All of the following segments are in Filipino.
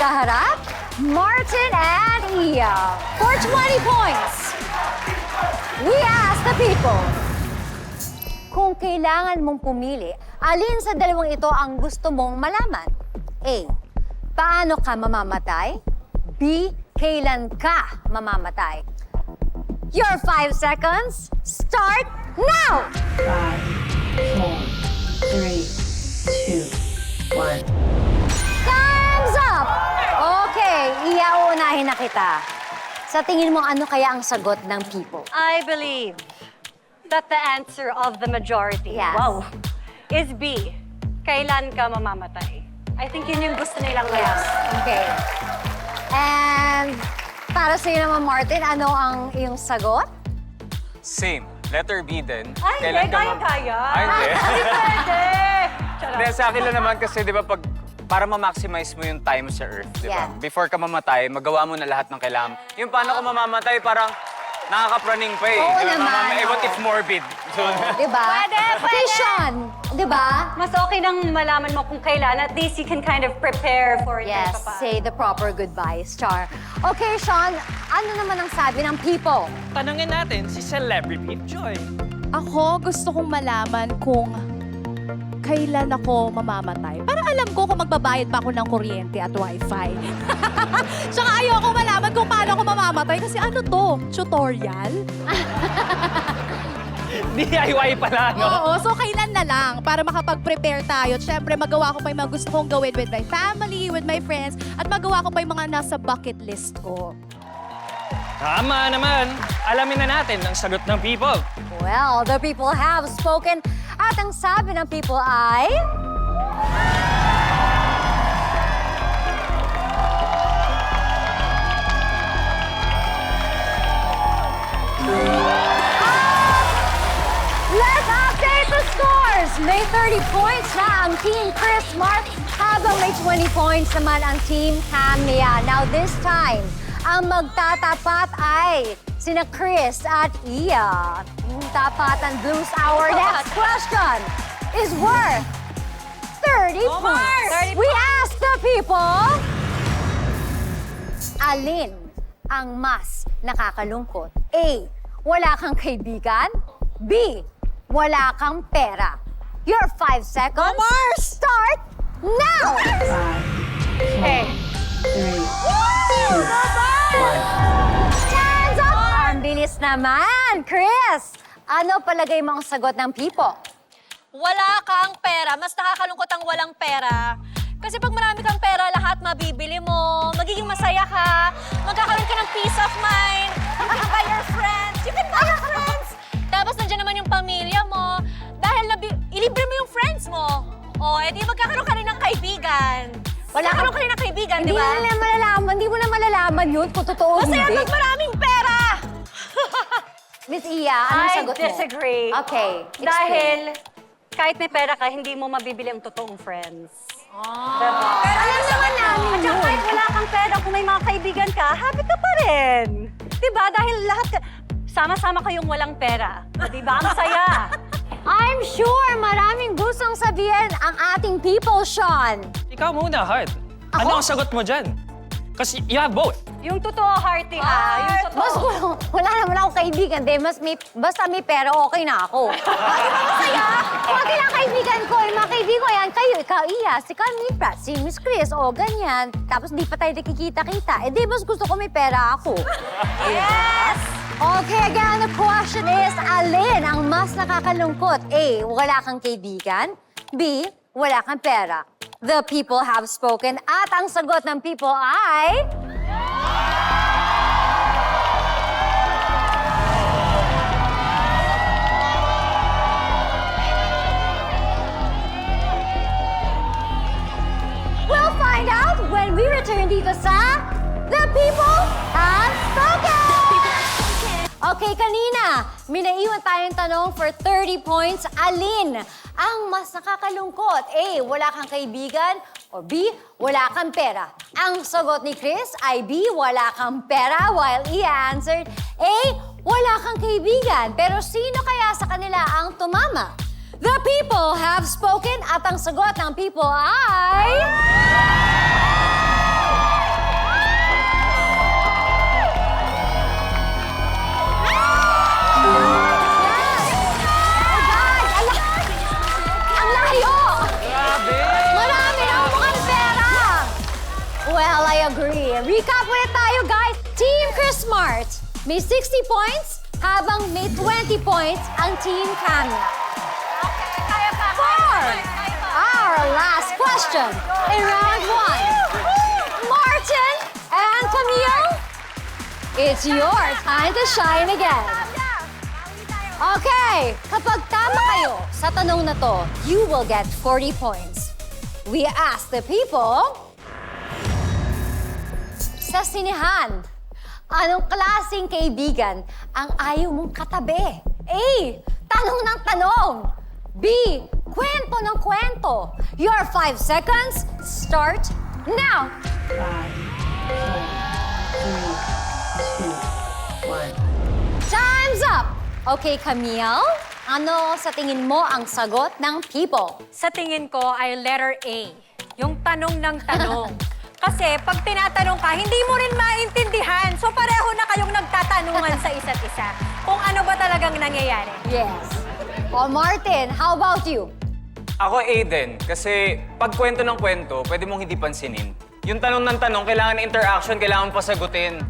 maghaharap, Martin and Iya. For 20 points, we ask the people, kung kailangan mong pumili, alin sa dalawang ito ang gusto mong malaman? A. Paano ka mamamatay? B. Kailan ka mamamatay? Your 5 seconds start now! 5, 4, 3, 2, 1. Time's up! Okay, iauunahin na kita. Sa tingin mo, ano kaya ang sagot ng people? I believe that the answer of the majority, Yes. wow, is B. Kailan ka mamamatay? I think yun yung gusto nilang malaman. Okay. And para sa'yo naman, Martin, ano ang iyong sagot? Same. Letter B din. Ay, hindi, kaya-kaya. Ay, hindi. Hindi pwede. Hindi, sa akin lang naman kasi, di ba, para ma-maximize mo yung time sa Earth, di ba? Yeah. Before ka mamatay, magawa mo na lahat ng kailangan. Yung paano ka mamamatay, parang nakakapraning pa eh. Oo Di ba, naman. Eh, what if morbid? So, Diba? Pwede, Okay, pwede. Sean. Diba? Mas okay nang malaman mo kung kailan. At least you can kind of prepare for it. Yes, say the proper goodbyes, Char. Okay, Sean, ano naman ang sabi ng people? Tanungin natin si Celebrity Joy. Ako, gusto kong malaman kung kailan ako mamamatay. Parang alam ko kung magbabayad pa ako ng kuryente at wifi. Tsaka ayoko malaman kung paano ako mamamatay kasi ano to? Tutorial? DIY pala, no? Oo, so kailan na lang para makapag-prepare tayo. At syempre, magawa ko pa yung mga gusto kong gawin with my family, with my friends, at magawa ko pa yung mga nasa bucket list ko. Tama naman. Alamin na natin ang sagot ng people. Well, the people have spoken. At ang sabi ng people ay... Let's update the scores! May 30 points na ang Team Chris Mark, habang may 20 points naman ang Team Camia. Now this time, ang magtatapat ay sina Chris at Iya. Yung tapatan blues. Our next question is worth 30 points. 30 We ask the people, alin ang mas nakakalungkot? A. Wala kang kaibigan. B. Wala kang pera. Your 5 seconds start now! 5, 4, 3, 2, 1. Hands up! Ang bilis naman, Chris! Ano palagay mo ang sagot ng people? Wala kang pera. Mas nakakalungkot ang walang pera. Kasi pag marami kang pera, lahat mabibili mo. Magiging masaya ka. Magkakaroon ka ng peace of mind. You can buy your friends. You can buy your friends. Tapos nandiyan naman yung pamilya mo. Dahil ilibre mo yung friends mo. O, edi magkakaroon ka rin ng kaibigan. Magkakaroon ka rin ng kaibigan, di Hindi ba? mo na malalaman, hindi mo na malalaman yun kung totoo o Masaya hindi. pag maraming pera. Miss Iya, anong I sagot mo? disagree. Okay, explain. Dahil kahit may pera ka, hindi mo mabibili ang totoong friends. Diba? Pero alam naman namin At saka yun. kahit wala kang pera, kung may mga kaibigan ka, happy ka pa rin. Diba? Dahil lahat, sama-sama kayong walang pera. Diba? Ang saya. I'm sure maraming gustong sabihin ang ating people, Sean. Ikaw muna, Heart. Ako? Ano ang sagot mo dyan? Kasi you have both. Yung totoo, hearty ha. Yung totoo. Mas wala naman akong kaibigan, basta may pera, okay na ako. Di ba masaya? Kung kailangan kaibigan ko, yung mga kaibigan ko yan, kayo, ikaw, Iya, si Camila, si Miss Chris, o ganyan. Tapos di pa tayo nakikita-kita. Di mas gusto ko may pera ako. Yes! Okay, again, the question is, alin ang mas nakakalungkot? A, wala kang kaibigan. B, wala kang pera. The people have spoken at ang sagot ng people ay... We'll find out when we return dito sa The People Have Spoken! Okay, kanina, may naiwan tayong tanong for 30 points. Alin ang mas nakakalungkot? A, wala kang kaibigan. O B, wala kang pera. Ang sagot ni Chris ay B, wala kang pera. While Iya answered A, wala kang kaibigan. Pero sino kaya sa kanila ang tumama? The people have spoken at ang sagot ng people ay... recap ulit tayo, guys. Team Chris Smart, may 60 points, habang may 20 points ang Team Camila. Kaya pa. For our last question in round 1, Martin and Camille, it's your time to shine again. Okay, kapag tama kayo sa tanong na to, you will get 40 points. We ask the people, sa sinehan, anong klaseng kaibigan ang ayaw mong katabi? A, tanong ng tanong. B, kwento ng kwento. Your 5 seconds start now. 5, 4, 3, 2, 1. Time's up! Okay, Camille, ano sa tingin mo ang sagot ng people? Sa tingin ko ay letter A. Yung tanong ng tanong. Kasi pag tinatanong ka, hindi mo rin maintindihan. So pareho na kayong nagtatanungan sa isa't isa. Kung ano ba talagang nangyayari. Yes. O Martin, how about you? Ako Aiden, kasi pag kwento ng kwento, pwede mong hindi pansinin. Yung tanong ng tanong, kailangan interaction, kailangan pasagutin.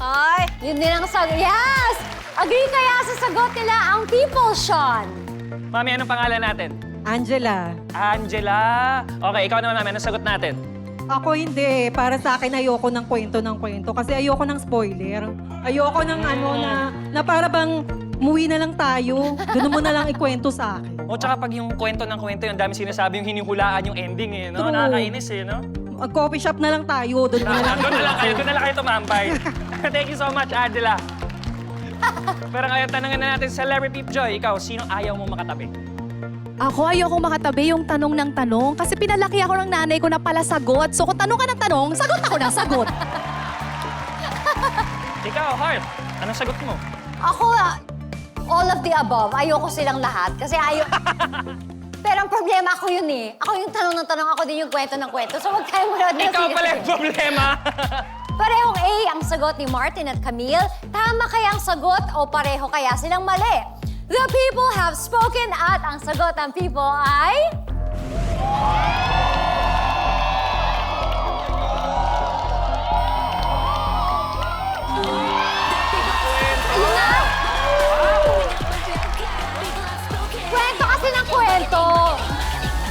Ay, yun din ang sagot. Yes! Agree kaya sa sagot nila ang people, Sean? Mami, anong pangalan natin? Angela. Angela. Okay, ikaw naman, Mami. Anong sagot natin? Ako hindi. Para sa akin, ayoko ng kwento kasi ayoko ng spoiler. Ayoko ng na para bang muwi na lang tayo. Doon mo na lang ikwento sa akin. O tsaka pag yung kwento ng kwento, yung dami sinasabi yung hinihulaan yung ending eh, no? True. Nakakainis eh, no? Mag-coffee shop na lang tayo. Doon mo na lang Doon na lang kayo tumambay. Thank you so much, Angela. Pero ngayon, tanongin na natin, Celebrity Joy, ikaw, sino ayaw mo makatabi? Ako ayokong makatabi yung tanong ng tanong kasi pinalaki ako ng nanay ko na pala sagot. So kung tanong ka ng tanong, sagot ako ng sagot. Ikaw, Heart, anong sagot mo? Ako, all of the above. Ayoko silang lahat kasi Pero ang problema ako yun eh. Ako yung tanong ng tanong, ako din yung kwento ng kwento. So huwag tayo manood ng Ikaw pala yung problema. Parehong A ang sagot ni Martin at Camille. Tama kaya ang sagot o pareho kaya silang mali? The people have spoken at ang sagot ng people ay... Ayun na! Kwento kasi ng kwento.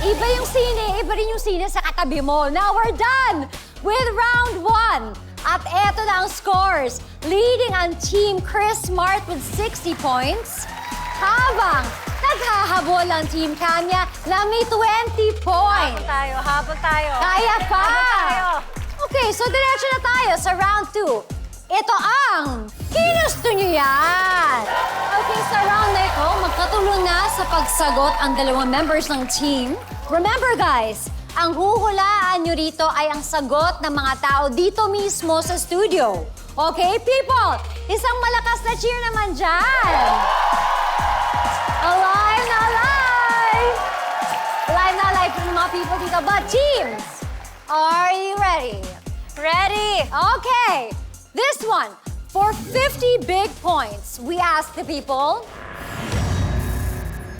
Iba yung sine, iba rin yung sine sa katabi mo. Now we're done with round 1. At eto na ang scores. Leading ang Team Chris Smart with 60 points. Habang naghahabol ang Team Kanya na may 20 points. Habol tayo. Kaya pa! Habol tayo. Okay, so diretso na tayo sa round 2. Ito ang Ginusto Nyo Yan! Okay, sa round na ito, magkatulong na sa pagsagot ang dalawang members ng team. Remember guys, ang huhulaan nyo rito ay ang sagot ng mga tao dito mismo sa studio. Okay, people? Isang malakas na cheer naman dyan! Alive na alive! Alive na alive yung mga people dito. But teams, are you ready? Ready? Okay, this one, for 50 big points, we ask the people,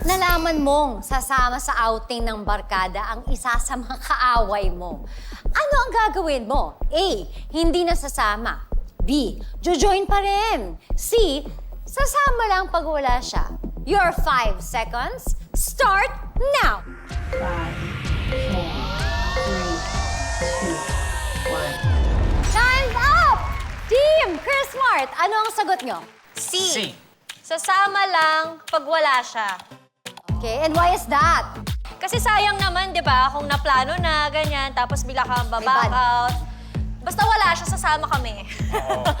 nalaman mong sasama sa outing ng barkada ang isa sa mga kaaway mo. Ano ang gagawin mo? A, hindi na sasama. B, jojoin pa rin. C, sasama lang pag wala siya. Your 5 seconds start now. 5, 4, 3, 2, 1. Time's up! Team Chris Smart, ano ang sagot nyo? C. Sasama lang pag wala siya. Okay, and why is that? Kasi sayang naman, di ba? Kung naplano na, ganyan, tapos bigla kang May baback bad. out. Basta wala siya, sasama kami.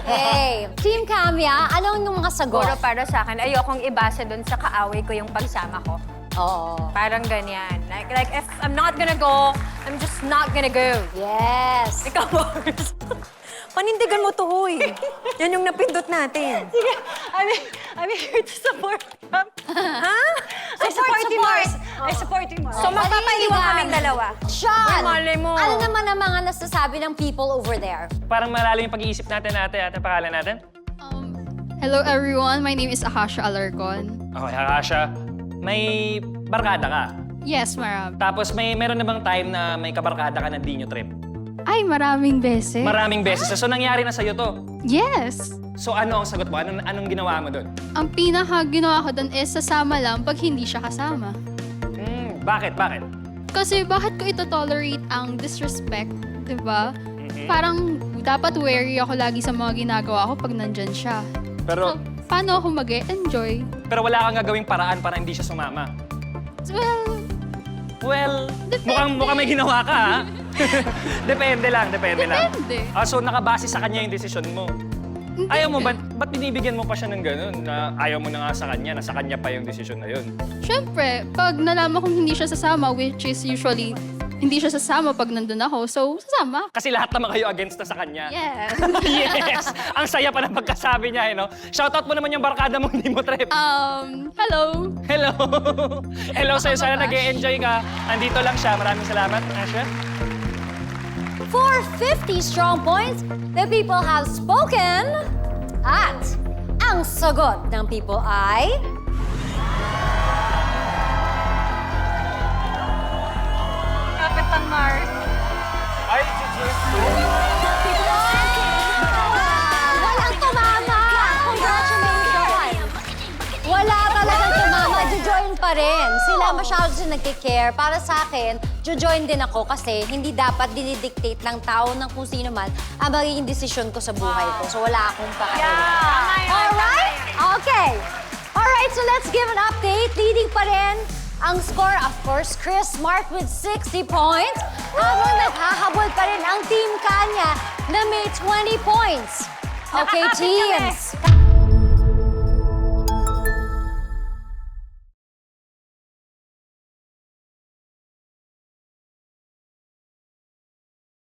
Hey, Team Camia, ano yung mga sagot? Siguro para sa akin, ayokong ibase doon sa kaaway ko yung pagsama ko. Oo. Parang ganyan. Like if I'm not gonna go, I'm just not gonna go. Yes. Ikaw, Mars. Panindigan mo to, huy. Yan yung napindot natin. Sige, I'm here to support him. Ha? I support you, Mars. I support you, Mars. So, magpapaiwan kaming dalawa. Sean, Uy, malay mo. ano naman ang mga nasasabi ng people over there? Parang malalim yung pag-iisip natin, ate. Ate, pangalan natin? Hello everyone, my name is Akasha Alarcon. Okay, Akasha. May barkada ka. Yes, marami. Tapos meron na bang time na may kabarkada ka na di nyo trip? Ay, maraming beses. Maraming beses. So, nangyari na sa'yo to. Yes! So, ano ang sagot mo? Anong ginawa mo doon? Ang pinaka-ginawa ko doon is sasama lang pag hindi siya kasama. Bakit? Kasi bakit ko ito-tolerate ang disrespect, di ba? Parang dapat wary ako lagi sa mga ginagawa ko pag nandyan siya. Pero, Paano ako mag-enjoy? pero wala kang gagawing paraan para hindi siya sumama. Well, Well, mukhang may ginawa ka, ha? Depende lang. Depende. So, nakabase sa kanya yung desisyon mo. Ayaw mo ba, ba't binibigyan mo pa siya ng gano'n na ayaw mo na nga sa kanya, na sa kanya pa yung desisyon na yun? syempre, pag nalaman kong hindi siya sasama, which is usually hindi siya sasama pag nandun ako, so sasama. Kasi lahat naman kayo against na sa kanya. Yes. Yes! Ang saya pa ng pagkasabi niya, no? Shoutout mo naman yung barkada mo, hindi mo trip. Hello. Hello! Hello sa'yo, sana nag-e-enjoy ka. Andito lang siya. Maraming salamat, Asha. For 50 strong points, the people have spoken. At ang sagot ng people ay... Kapitan Mars. Ay, Walang tumama! Congratulations! Wala talagang tumama. Jojoin pa rin. Sila masyado sila nagkikare. Para sa akin, jojoin din ako kasi hindi dapat dinidictate ng tao ng kung sino man ang magiging desisyon ko sa buhay ko. So wala akong pakialam. Alright? Okay. Alright, so let's give an update. Leading pa rin ang score, of course, Chris Smart with 60 points. Habang naghahabol pa rin ang Team Kanya na may 20 points. Okay, teams.